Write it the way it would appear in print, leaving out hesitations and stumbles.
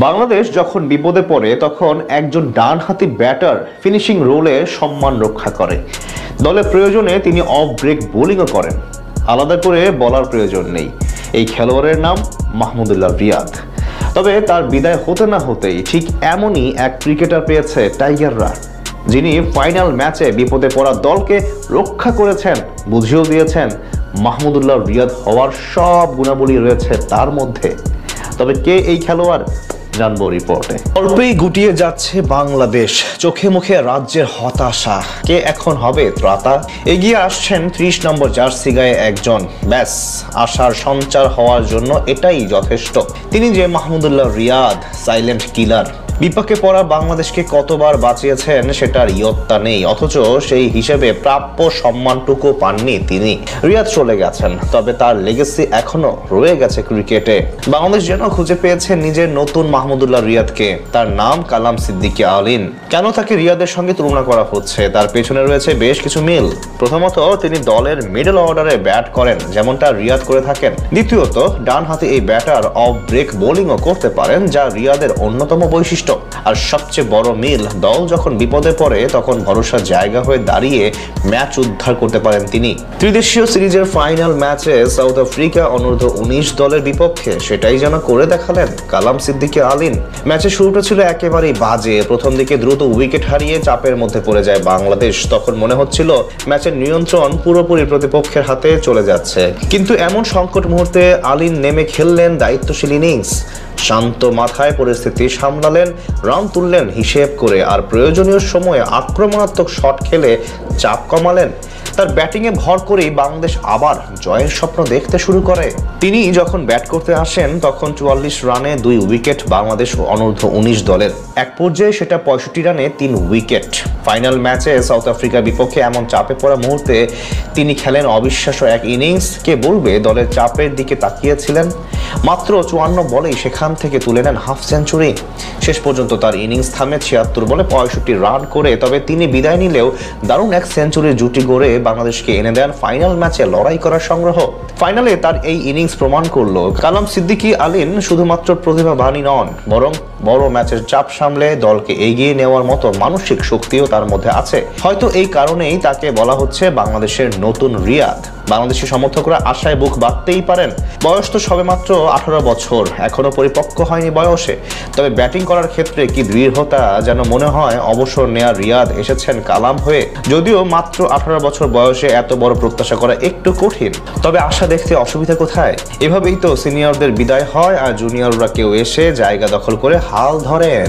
বাংলাদেশ যখন বিপদে পড়ে তখন একজন ডানহাতি ব্যাটার ফিনিশিং রোলে সম্মান রক্ষা করে। দলের প্রয়োজনে তিনি অফ ব্রেক বোলিংও করেন। আলাদা করে বলার প্রয়োজন নেই, এই খেলোয়াড়ের নাম মাহমুদুল্লাহ রিয়াদ। তবে তার বিদায় হতে না হতেই ঠিক এমনই এক ক্রিকেটার পেয়েছে টাইগাররা, যিনি ফাইনাল ম্যাচে বিপদে পড়া দলকে রক্ষা করেছেন, বুঝিয়েও দিয়েছেন মাহমুদুল্লাহ রিয়াদ হওয়ার সব গুণাবলী রয়েছে তার মধ্যে। তবে কে এই খেলোয়াড় জানবো রিপোর্টে। অল্পেই গুটিয়ে যাচ্ছে বাংলাদেশ, চোখে মুখে রাজ্যের হতাশা। কে এখন হবে ত্রাতা? এগিয়ে আসছেন 30 নম্বর জার্সি গায়ে একজন, ব্যাস আশার সঞ্চার হওয়ার জন্য এটাই যথেষ্ট। তিনি যে মাহমুদুল্লাহ রিয়াদ, সাইলেন্ট কিলার। বিপাকে পড়া বাংলাদেশকে কতবার বাঁচিয়েছেন সেটার ইয়ত্তা নেই, অথচ সেই হিসেবে প্রাপ্য সম্মানটুকু পাননি তিনি। রিয়াদ চলে গেছেন, তবে তার লেগেসি এখনো রয়ে গেছে ক্রিকেটে। বাংলাদেশ যেন খুঁজে পেয়েছে নিজের নতুন মাহমুদুল্লাহ রিয়াদকে। তার নাম কালাম সিদ্দিকী আলিন। কেন তাকে রিয়াদের সঙ্গে তুলনা করা হচ্ছে? তার পেছনে রয়েছে বেশ কিছু মিল। প্রথমত, তিনি দলের মিডল অর্ডারে ব্যাট করেন, যেমনটা রিয়াদ করে থাকেন। দ্বিতীয়ত, ডান হাতে এই ব্যাটার অফ ব্রেক বোলিংও করতে পারেন, যা রিয়াদের অন্যতম বৈশিষ্ট্য। আর সবচেয়ে বড় মিল, দল যখন বিপদে পড়ে তখন ভরসার জায়গা হয়ে দাঁড়িয়ে ম্যাচ উদ্ধার করতে পারেন তিনি। ত্রিদেশীয় সিরিজের ফাইনাল ম্যাচে সাউথ আফ্রিকা অনূর্ধ্ব 19 দলের বিপক্ষে সেটাই যেন করে দেখালেন কালাম সিদ্দিকী আলিন। ম্যাচের শুরুটা ছিল একেবারেই বাজে। প্রথম দিকে দ্রুত উইকেট হারিয়ে চাপের মধ্যে পড়ে যায় বাংলাদেশ। তখন মনে হচ্ছিল ম্যাচের নিয়ন্ত্রণ পুরোপুরি প্রতিপক্ষের হাতে চলে যাচ্ছে। কিন্তু এমন সংকট মুহূর্তে আলিন নেমে খেললেন দায়িত্বশীল ইনিংস। শান্ত মাথায় পরিস্থিতি সামলালেন, রান তুললেন হিসেব করে, আর প্রয়োজনীয় সময়ে আক্রমণাত্মক শট খেলে চাপ কমালেন। তার ব্যাটিংয়ে ভর করেই বাংলাদেশ আবার জয়ের স্বপ্ন দেখতে শুরু করে। তিনি যখন ব্যাট করতে আসেন তখন 44 রানে 2 উইকেট বাংলাদেশ অনূর্ধ্ব 19 দলের। এক পর্যায়ে সেটা 65 রানে 3 উইকেট। ফাইনাল ম্যাচে সাউথ আফ্রিকার বিপক্ষে এমন চাপে পড়া মুহূর্তে তিনি খেলেন অবিশ্বাস্য এক ইনিংস। কে বলবে দলের চাপের দিকে তাকিয়েছিলেন? মাত্র 54 বলেই সেখান থেকে তুলে নেন হাফ সেঞ্চুরি। শেষ পর্যন্ত তার ইনিংস থামে 76 বলে 65 রান করে। তবে তিনি বিদায় নিলেও দারুণ এক সেঞ্চুরির জুটি গড়ে বাংলাদেশকে এনে দেন ফাইনাল ম্যাচে লড়াই করার সংগ্রহ। ফাইনালে তার এই ইনিংস প্রমাণ করলো কালাম সিদ্দিকী আলিন শুধুমাত্র প্রতিভাবানই নন, বরং বড় ম্যাচের চাপ সামলে দলকে এগিয়ে নেওয়ার মতো মানসিক শক্তিও তার মধ্যে আছে। হয়তো এই কারণেই তাকে বলা হচ্ছে বাংলাদেশের নতুন রিয়াদ। বাংলাদেশি সমর্থকরা আশায় বুক বাঁধতেই পারেন। বয়স তো সবেমাত্র 18 বছর, এখনো পরিপক্ক হয়নি বয়সে। তবে ব্যাটিং করার ক্ষেত্রে কি দৃঢ়তা, যেন মনে হয় অবসর নেওয়া রিয়াদ এসেছেন কালাম হয়ে। যদিও মাত্র 18 বছর বয়সে এত বড় প্রত্যাশা করা একটু কঠিন, তবে আশা দেখতে অসুবিধা কোথায়? এভাবেই তো সিনিয়রদের বিদায় হয় আর জুনিয়ররা কেউ এসে জায়গা দখল করে হাল ধরেন।